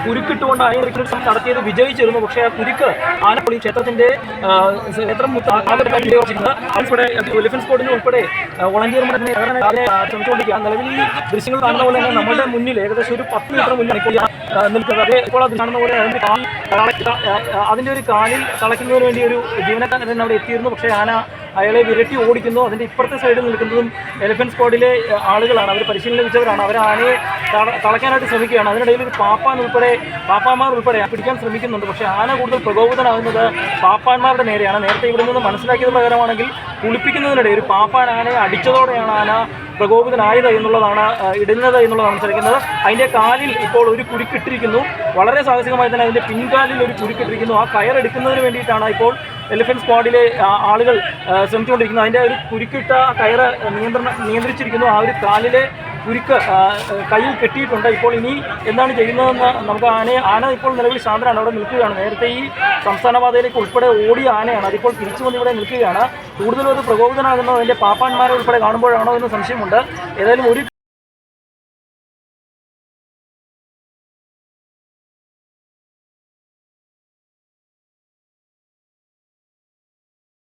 കുരുക്കിട്ടുകൊണ്ട് ആന നടത്തിയത് വിജയിച്ചിരുന്നു. പക്ഷേ ആ കുരുക്ക് ആനപ്പൊളി ക്ഷേത്രത്തിന്റെ ക്ഷേത്രം ഉൾപ്പെടെ എലിഫന്റ് സ്പോട്ടിന് ഉൾപ്പെടെ വോളണ്ടിയർമാർ ശ്രമിച്ചുകൊണ്ടിരിക്കുക. നിലവിൽ ഈ ദൃശ്യങ്ങൾ കാണുന്ന പോലെ തന്നെ നമ്മുടെ മുന്നിൽ ഏകദേശം ഒരു 10 മീറ്റർ മുന്നിൽ നിൽക്കുന്നത്. അതേ ഇപ്പോൾ അത് കാണുന്ന പോലെ അതിന്റെ ഒരു കാലിൽ തളയ്ക്കുന്നതിന് വേണ്ടി ഒരു ജീവനക്കാരൻ അവിടെ എത്തിയിരുന്നു. പക്ഷേ ആന അയാളെ വിരട്ടി ഓടിക്കുന്നു. അതിൻ്റെ ഇപ്പുറത്തെ സൈഡിൽ നിൽക്കുന്നതും എലിഫന്റ് സ്ക്വാഡിലെ ആളുകളാണ്. അവർ പരിശീലനം ലഭിച്ചവരാണ്. അവർ ആനയെ തളയ്ക്കാനായിട്ട് ശ്രമിക്കുകയാണ്. അതിനിടയിൽ ഒരു പാപ്പാന്മാർ ഉൾപ്പെടെ പിടിക്കാൻ ശ്രമിക്കുന്നുണ്ട്. പക്ഷേ ആന കൂടുതൽ പ്രകോപിതനാകുന്നത് പാപ്പാന്മാരുടെ നേരെയാണ്. നേരത്തെ ഇവിടെ നിന്ന് മനസ്സിലാക്കിയത് പ്രകാരമാണെങ്കിൽ കുളിപ്പിക്കുന്നതിനിടെ ഒരു പാപ്പാൻ ആനയെ അടിച്ചതോടെയാണ് ആന പ്രകോപിതനായത് എന്നുള്ളതാണ് മനസ്സിലാക്കുന്നത്. അതിൻ്റെ കാലിൽ ഇപ്പോൾ ഒരു കുരുക്കിട്ടിരിക്കുന്നു. വളരെ സാഹസികമായി തന്നെ അതിൻ്റെ പിൻകാലിൽ ഒരു കുരുക്കിട്ടിരിക്കുന്നു. ആ കയറെടുക്കുന്നതിന് വേണ്ടിയിട്ടാണ് ഇപ്പോൾ എലിഫന്റ് സ്ക്വാഡിലെ ആളുകൾ ശ്രമിച്ചുകൊണ്ടിരിക്കുന്നത്. അതിൻ്റെ ഒരു കുരുക്കിട്ട കയറ് നിയന്ത്രിച്ചിരിക്കുന്നു. ആ ഒരു കാലിലെ കുരുക്ക് കയ്യിൽ കെട്ടിയിട്ടുണ്ട്. ഇപ്പോൾ ഇനി എന്താണ് ചെയ്യുന്നതെന്ന് നമുക്ക് ആന ഇപ്പോൾ നിലവിൽ ശാന്തനാണ്, അവിടെ നിൽക്കുകയാണ്. നേരത്തെ ഈ സംസ്ഥാന പാതയിലേക്ക് ഉൾപ്പെടെ ഓടിയ ആനയാണ്. അതിപ്പോൾ തിരിച്ചു വന്ന് ഇവിടെ നിൽക്കുകയാണ്. കൂടുതലും അത് പ്രകോപിതനാകുന്നത് അതിൻ്റെ പാപ്പാന്മാരെ ഉൾപ്പെടെ കാണുമ്പോഴാണോ എന്ന് സംശയമുണ്ട്. ഏതായാലും ഒരു